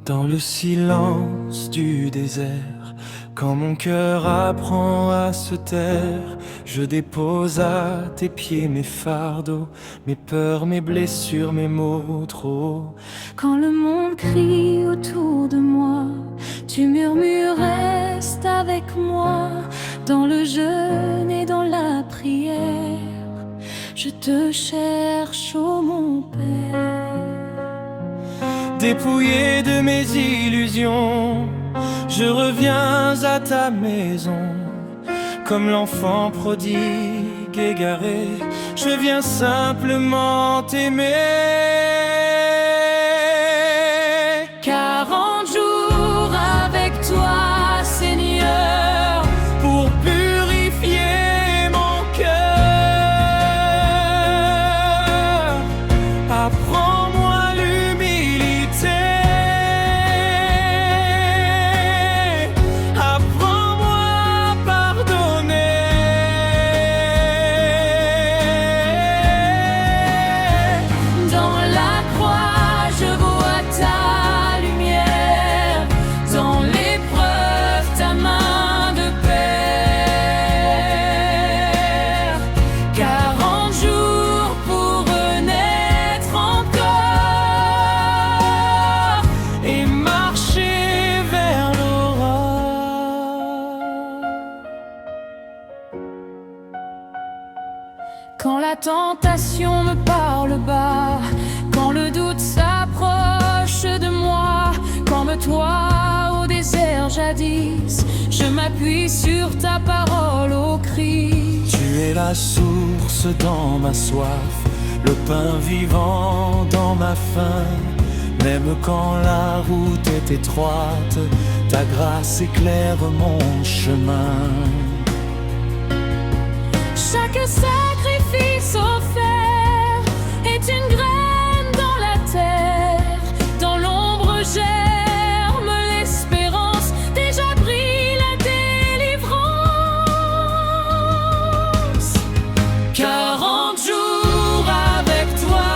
Dans le silence du désert, quand mon cœur apprend à se taire, je dépose à tes pieds mes fardeaux, mes peurs, mes blessures, mes mots trop. Quand le monde crie autour de moi, tu murmures, reste avec moi. Dans le jeûne et dans la prière, je te cherche, ô mon Père. Dépouillé de mes illusions, je reviens à ta maison. Comme l'enfant prodigue égaré, je viens simplement t'aimer. 40 jours avec toi, Seigneur, pour purifier mon cœur. Apprends-moi l'humilité, apprends-moi à pardonner. dans la croix je vois ta lumière, dans l'épreuve ta main de Père. 40 jours pour renaître encore Et marcher vers l'aurore. Quand la tentation me parle bas, quand le doute s'approche de moi, comme toi au désert jadis, je m'appuie sur ta parole au Christ. Tu es la source dans ma soif, le pain vivant dans ma faim. Même quand la route est étroite, ta grâce éclaire mon chemin. Chaque sacrifice offert est une graine dans la terre. Dans l'ombre germe l'espérance, déjà brille la délivrance. 40 jours avec toi,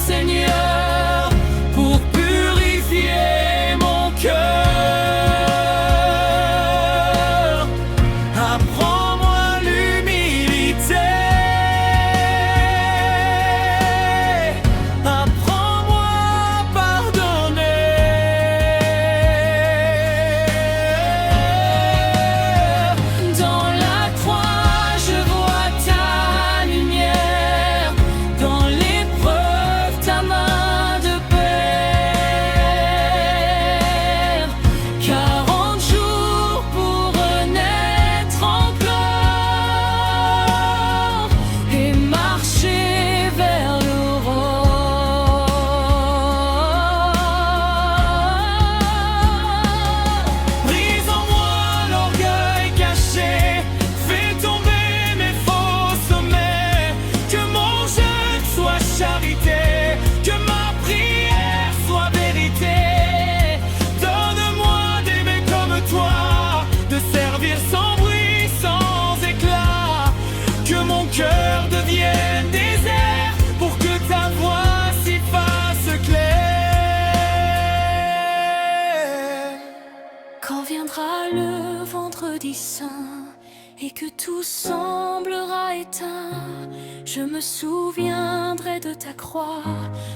Seigneur, Pour purifier mon cœur, apprends-moi l'humilité, apprends-moi à pardonner. dans la croix je vois ta lumière, dans l'épreuve ta main de Père. 40 jours pour renaître encore et marcher vers l'aurore. Brise en moi l'orgueil caché, fais tomber mes faux sommets. Que mon jeûne soit charité, que ma prière soit vérité. Donne-moi d'aimer comme toi, de servir sans bruit, sans éclat. Que mon cœur devienne désert pour que ta voix s'y fasse claire. Quand viendra le vendredi saint et que tout semblera éteint, je me souviendrai de ta croix,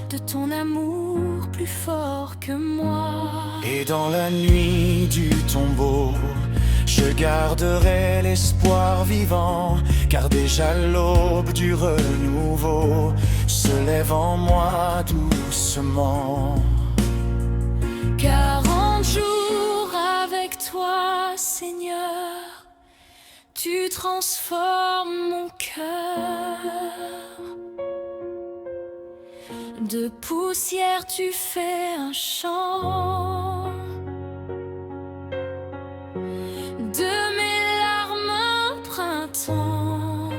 de ton amour plus fort que moi. Et dans la nuit du tombeau, je garderai l'espoir vivant, car déjà l'aube du renouveau se lève en moi doucement. 40 jours avec toi, Seigneur, tu transformes mon cœur. De poussière tu fais un champ, de mes larmes un printemps.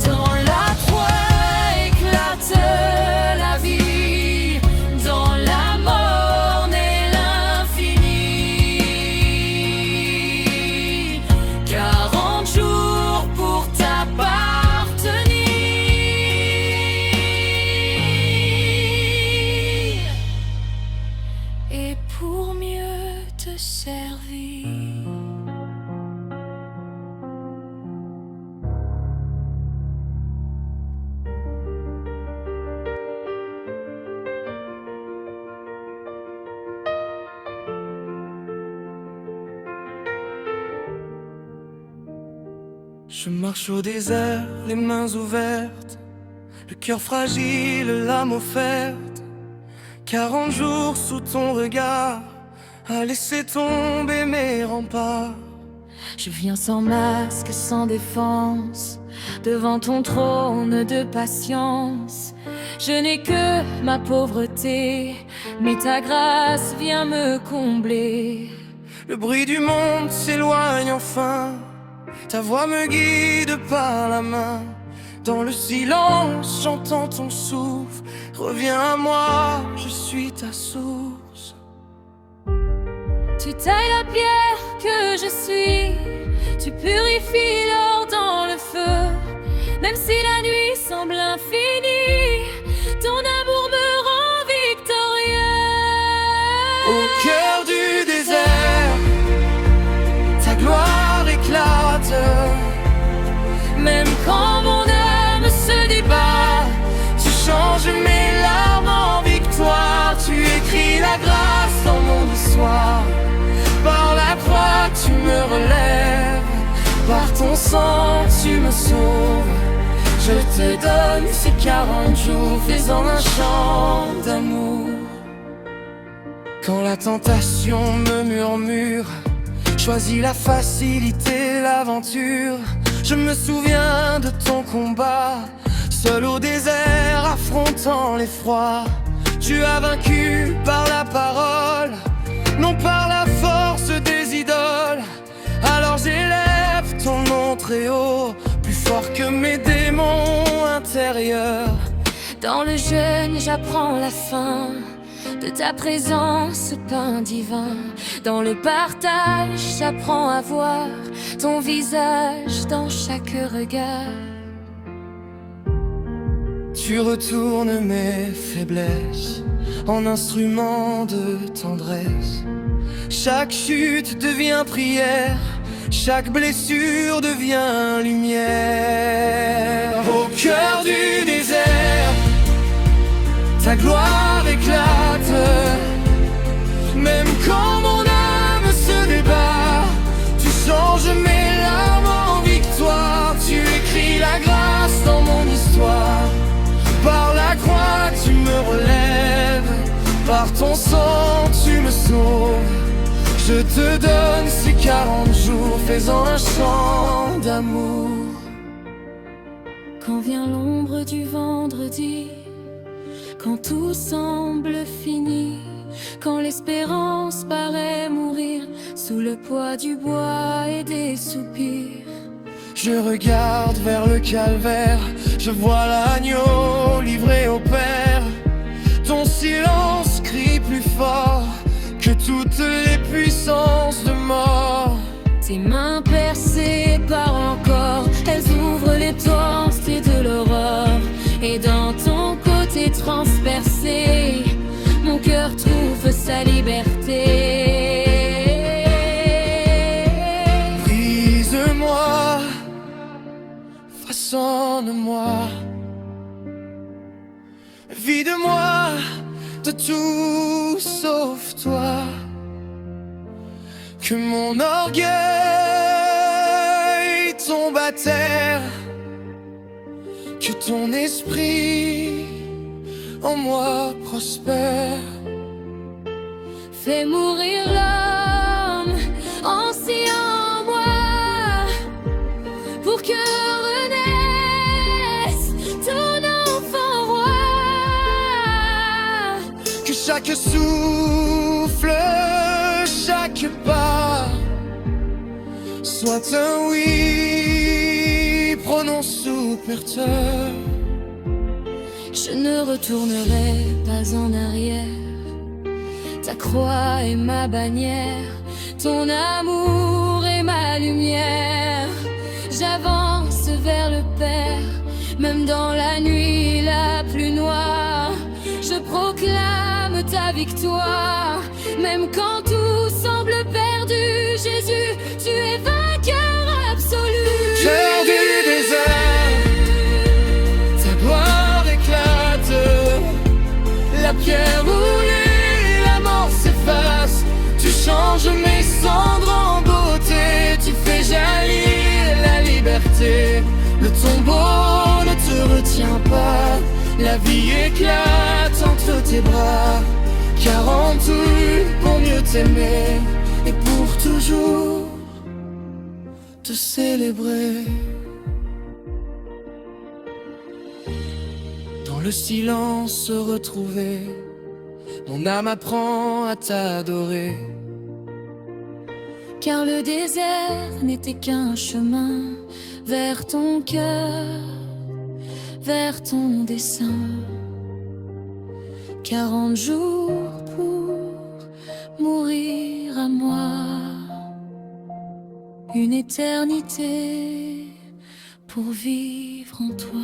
Dans la croix éclate la vie, dans la mort naît l'infini. 40 jours pour t'appartenir. Je marche au désert, les mains ouvertes, le cœur fragile, l'âme offerte. 40 jours sous ton regard, à laisser tomber mes remparts. Je viens sans masque, sans défense, devant ton trône de patience. Je n'ai que ma pauvreté, mais ta grâce vient me combler. Le bruit du monde s'éloigne enfin, ta voix me guide par la main. Dans le silence, j'entends ton souffle. Reviens à moi, je suis ta source. Tu tailles la pierre que je suis, tu purifies l'or dans le feu. Même si la nuit semble infinie, ton amour me rend victorieux. Au cœur du désert, ta gloire éclate. Même quand mon âme se débat, tu changes mes larmes en victoire. Tu écris la grâce dans mon histoire. Par la croix tu me relèves, par ton sang tu me sauves. Je te donne ces 40 jours, faisant un chant d'amour. Quand la tentation me murmure, choisis la facilité, l'aventure. Je me souviens de ton combat, seul au désert, affrontant l'effroi. Tu as vaincu par la parole, non par la force des idoles. Alors j'élève ton nom très haut, plus fort que mes démons intérieurs. Dans le jeûne, j'apprends la faim de ta présence, pain divin. Dans le partage, j'apprends à voir ton visage dans chaque regard. Tu retournes mes faiblesses en instrument de tendresse. Chaque chute devient prière, chaque blessure devient lumière. Au cœur du désert, ta gloire éclate. Même quand mon âme se débat, tu changes mes larmes en victoire. Tu écris la grâce dans mon histoire. Par la croix tu me relèves, par ton sang tu me sauves. Je te donne ces 40 jours, faisant un chant d'amour. Quand vient l'ombre du vendredi, quand tout semble fini, quand l'espérance paraît mourir sous le poids du bois et des soupirs. Je regarde vers le calvaire, je vois l'agneau livré au Père. Ton silence crie plus fort que toutes les puissances de mort. Tes mains percées par encore, elles ouvrent les portes de l'aurore. Et dans ton côté transpercé, mon cœur trouve sa liberté. Brise-moi, façonne-moi, vide-moi de tout sauf toi. Que mon orgueil tombe à terre, que ton esprit en moi prospère. Fais mourir l'homme ancien en moi, pour que renaisse ton enfant roi. Que chaque souffle, chaque pas soit un oui prononcé ouverture. Je ne retournerai pas en arrière. Ta croix est ma bannière, ton amour est ma lumière. J'avance vers le Père, même dans la nuit la plus noire. Je proclame ta victoire, même quand tout semble perdu. Jésus, tu es vainqueur absolu. Cœur du désert, ta gloire éclate. La pierre roulée, la mort s'efface. Tu changes mes cendres en beauté, tu fais jaillir la liberté. La vie éclate entre tes bras, 48 pour mieux t'aimer et pour toujours te célébrer. Dans le silence se retrouver, mon âme apprend à t'adorer. Car le désert n'était qu'un chemin vers ton cœur, vers ton dessein. 40 jours pour mourir à moi, une éternité pour vivre en toi.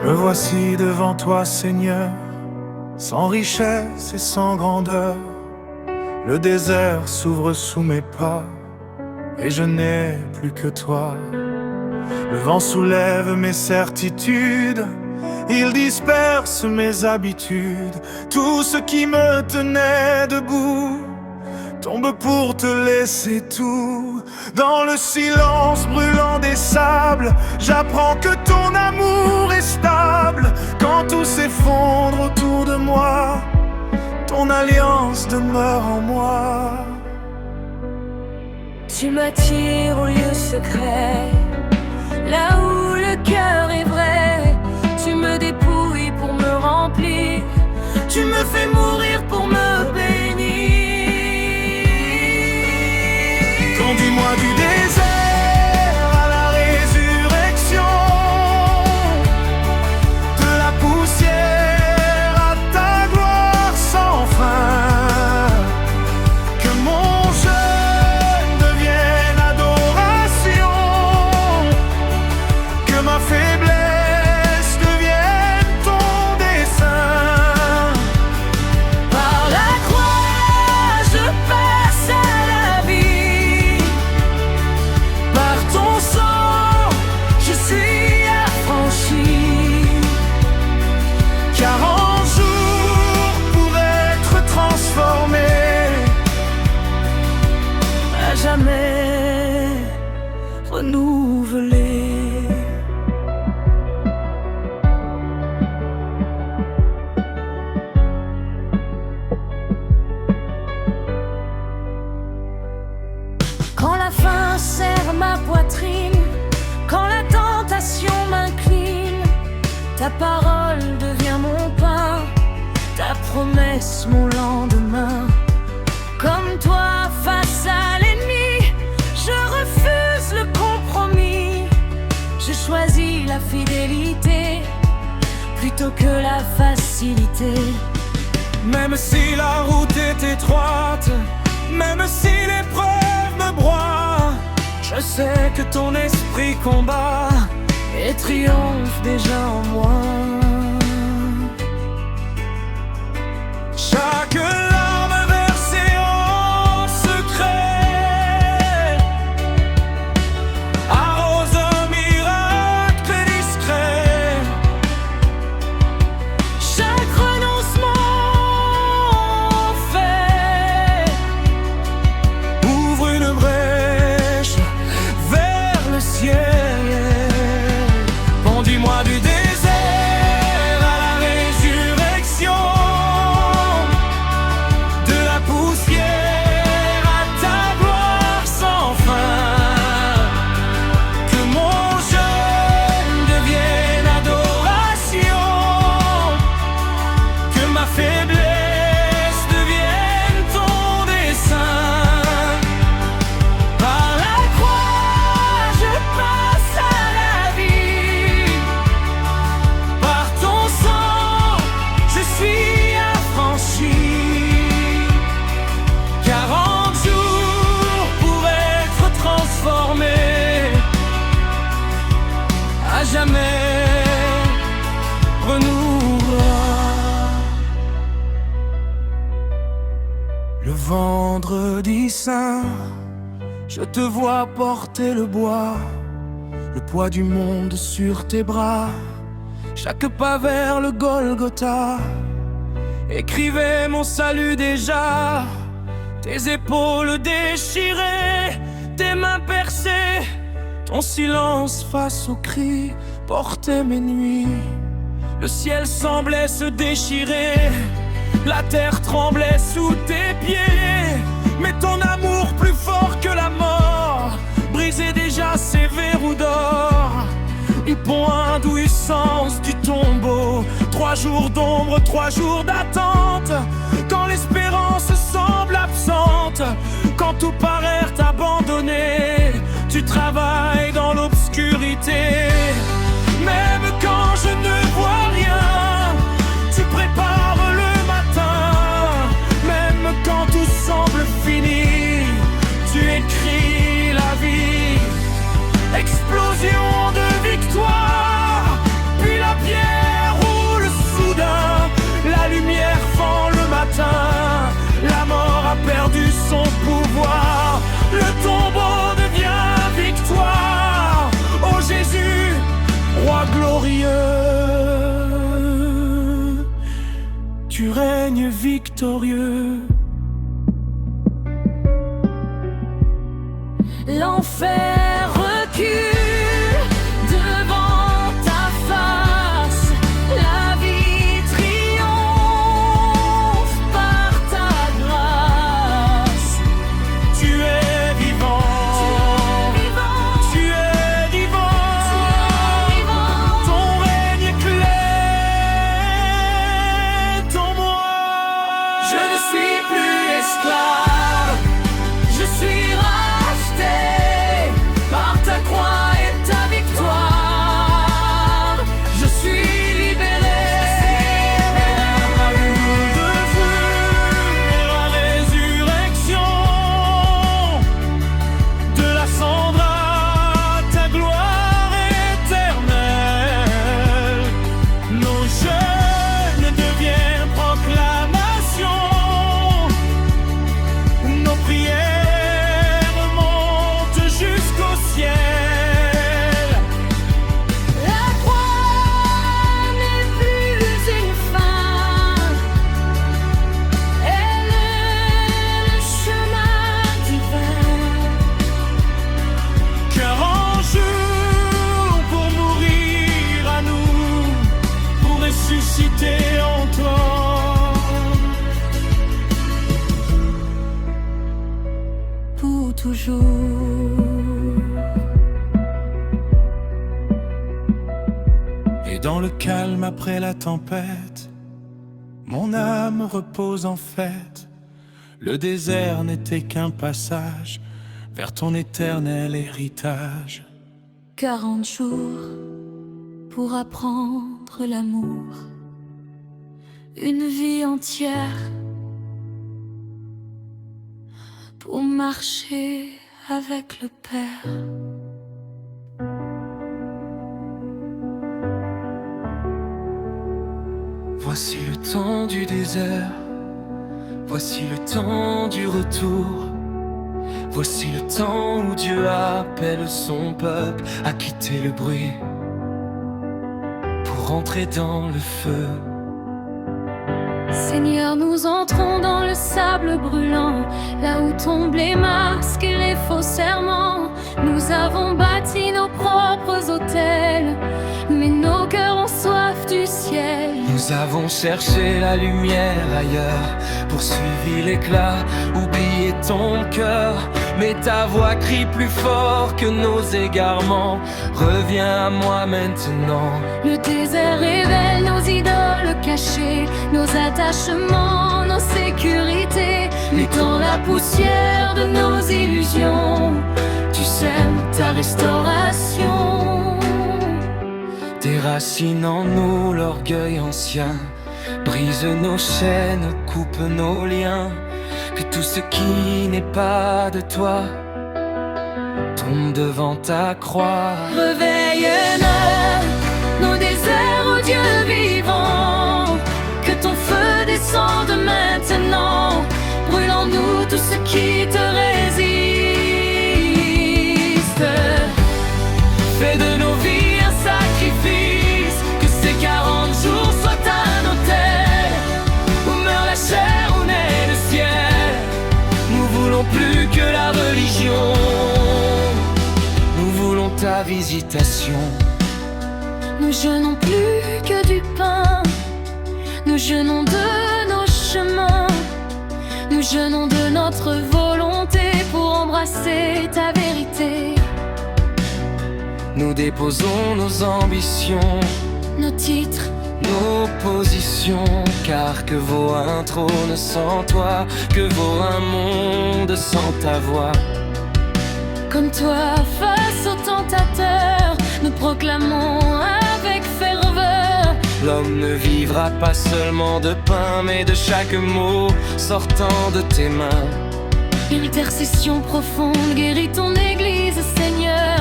Me voici devant toi, Seigneur, sans richesse et sans grandeur. Le désert s'ouvre sous mes pas, et je n'ai plus que toi. Le vent soulève mes certitudes, il disperse mes habitudes. Tout ce qui me tenait debout tombe pour te laisser tout. Dans le silence brûlant des sables, j'apprends que ton amour est stable. Quand tout s'effondre autour de moi, ton alliance demeure en moi. Tu m'attires au lieu secret, là où le cœur est vrai. Tu me dépouilles pour me remplir, tu me fais mourir pour me bénir. Conduis-moi du désert à la résurrection, de la poussière à ta gloire sans fin. Que mon jeûne devienne adoration, que ma faiblesse devienne ton dessein. Par la croix, je passe à la vie. Par ton sang, je suis affranchi. 40 jours pour être transformé, À jamais renouvelé. Quand la faim serre ma poitrine, quand la tentation m'incline, ta parole devient mon pain, ta promesse mon lendemain. Comme toi face à l'ennemi, je refuse le compromis. Je choisis la fidélité plutôt que la facilité. Même si la route est étroite, même si l'épreuve me broie, je sais que ton esprit combat et triomphe déjà en moi. Chaque larme versée en secret arrose un miracle discret. Chaque renoncement fait Ouvre une brèche vers le ciel. Conduis-moi du désert à la résurrection, Le vendredi saint, je te vois porter le bois, le poids du monde sur tes bras, chaque pas vers le Golgotha. Écrivez mon salut déjà, tes épaules déchirées, tes mains percées, ton silence face aux cris portait mes nuits. Le ciel semblait se déchirer, la terre tremblait sous tes pieds. Mais ton amour plus fort que la mort brisait déjà ses verrous d'or. Du point d'ouïssance du tombeau, 3 jours d'ombre, 3 jours d'attente. Quand l'espérance semble absente, quand tout paraît abandonné, tu travailles dans l'obscurité. Même quand je ne vois rien, tu prépares le matin. Même quand tout semble fini, tu écris la vie. Explosion de victoire, puis la pierre roule soudain. La lumière fend le matin, la mort a perdu son pouvoir. Le tombeau devient victoire. Oh Jésus, roi glorieux, tu règnes victorieux. L'enfer recule devant ta face, la vie triomphe par ta grâce. Tu es vivant, tu es vivant, ton règne éclaire en moi. Je ne suis plus esclave, je suis racheté par ta croix et ta victoire. Je suis libéré. La résurrection, de la cendre à ta gloire éternelle, nos jeûnes deviennent proclamation, nos prières montent jusqu'au ciel. La croix n'est plus une fin, elle est le chemin divin. Cœur en jour pour mourir à nous, pour ressusciter en toi. Pour toujours. Et dans le calme après la tempête, mon âme repose en fête. Le désert n'était qu'un passage vers ton éternel héritage. 40 jours pour apprendre l'amour, une vie entière pour marcher avec le Père. Voici le temps du désert, voici le temps du retour. Voici le temps où Dieu appelle son peuple à quitter le bruit pour rentrer dans le feu. Seigneur, nous entrons dans le sable brûlant, là où tombent les masques et les faux serments. Nous avons bâti nos propres autels, mais nos cœurs ont soif du ciel. Nous avons cherché la lumière ailleurs, poursuivi l'éclat, oublié ton cœur. Mais ta voix crie plus fort que nos égarements. Reviens à moi maintenant. Le désert révèle nos idoles cachées, nos attachements, nos sécurités. Mais dans la poussière de nos illusions, tu sèmes ta restauration. Déracine en nous l'orgueil ancien, brise nos chaînes, coupe nos liens. Que tout ce qui n'est pas de toi tombe devant ta croix. Réveille-nous, nos déserts, ô Dieu vivant. Que ton feu descende maintenant. brûle en nous tout ce qui te résiste. Fais de nos vies un sacrifice, que ces 40 jours soient un autel, où meurt la chair, où naît le ciel. Nous voulons plus que la religion, nous voulons ta visitation. Nous jeûnons plus que du pain, nous jeûnons de nos chemins, nous jeûnons de notre volonté pour embrasser ta vérité. Nous déposons nos ambitions, Nos titres, nos positions, car que vaut un trône sans toi, que vaut un monde sans ta voix. comme toi face aux tentateurs, nous proclamons avec ferveur. L'homme ne vivra pas seulement de pain, mais de chaque mot sortant de tes mains. Intercession profonde, guéris ton Église, Seigneur.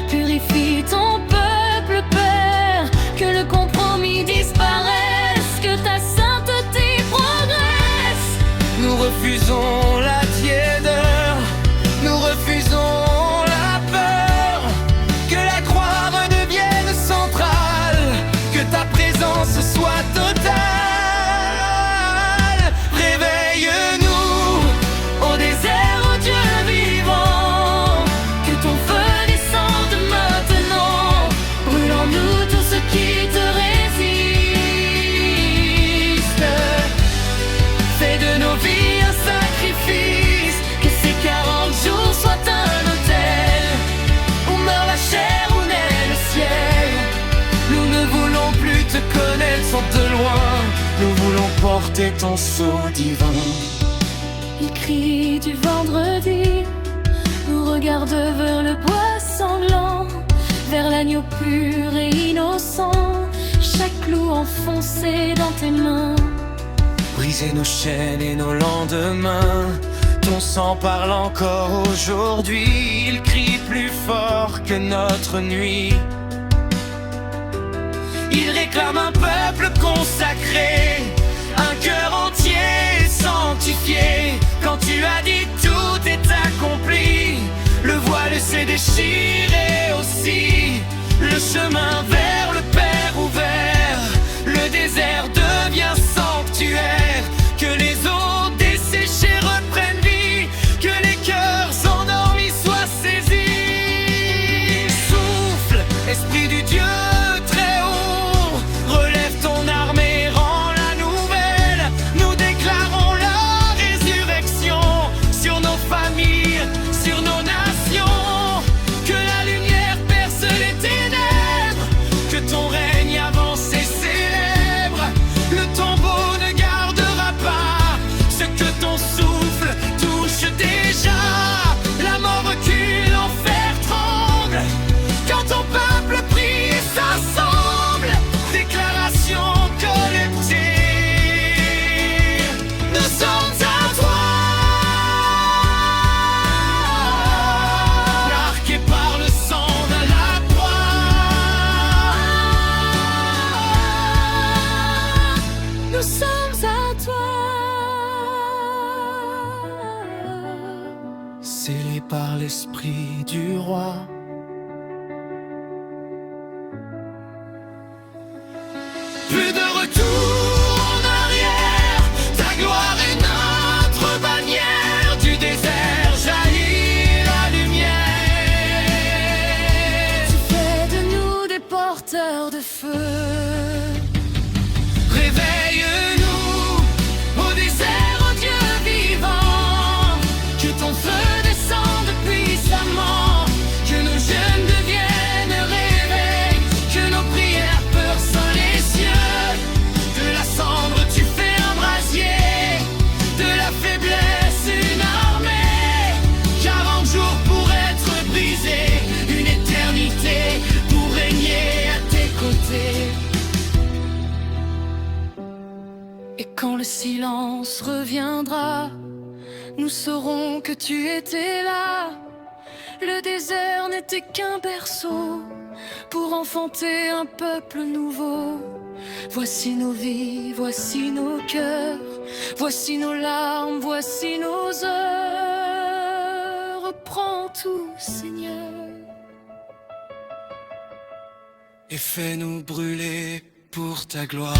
Purifie ton peuple, Père. Que le compromis disparaisse, que ta sainteté progresse. Nous refusons la tiédeur, nous refusons la peur. Que la croix redevienne centrale, que ta présence soit totale. Réveille-nous au désert, ô Dieu vivant. Que ton feu descende maintenant, brûle en nous tout ce qui te résiste. Fais de nos vies un sacrifice, que ces 40 jours soient un autel, où meurt la chair, où naît le ciel. Nous ne voulons plus te connaître sans de loin, nous voulons porter ton sceau divin. Il crie du vendredi, nous regarde vers le bois sanglant, vers l'agneau pur et innocent, chaque clou enfoncé dans tes mains. Briser nos chaînes et nos lendemains, ton sang parle encore aujourd'hui. Il crie plus fort que notre nuit. Il réclame un peuple consacré, un cœur entier sanctifié. Quand tu as dit tout est accompli, le voile s'est déchiré aussi. Le chemin vers le Père ouvert, le désert devient sanctuaire. Que les eaux desséchées reprennent vie, que les cœurs endormis soient saisis. Souffle, Esprit du Dieu très haut, relève ton armée, rends la nouvelle. Nous déclarons la résurrection sur nos familles, sur nos nations. Que la lumière perce les ténèbres, que ton règne avance et célèbre. Le tombeau ne gardera pas ce que ton souffle touche déjà. La mort recule, l'enfer tremble, quand ton peuple prie et s'assemble. Déclaration collective, nous sommes à toi. Marqués par le sang de la croix, Nous sommes à toi. scellés par l'esprit du roi. Plus de retour en arrière, ta gloire est notre bannière. Du désert jaillit la lumière. Tu fais de nous des porteurs de feu. Réveille-nous au désert, ô Dieu vivant. Que ton feu descende puissamment, que nos jeûnes deviennent réveil, que nos prières percent les cieux. De la cendre tu fais un brasier, de la faiblesse une armée. 40 jours pour être brisé, une éternité pour régner à tes côtés. Et quand le silence reviendra, nous saurons que tu étais là. Le désert n'était qu'un berceau pour enfanter un peuple nouveau. Voici nos vies, voici nos cœurs, Voici nos larmes, voici nos heures. Prends tout, Seigneur. Et fais-nous brûler pour ta gloire.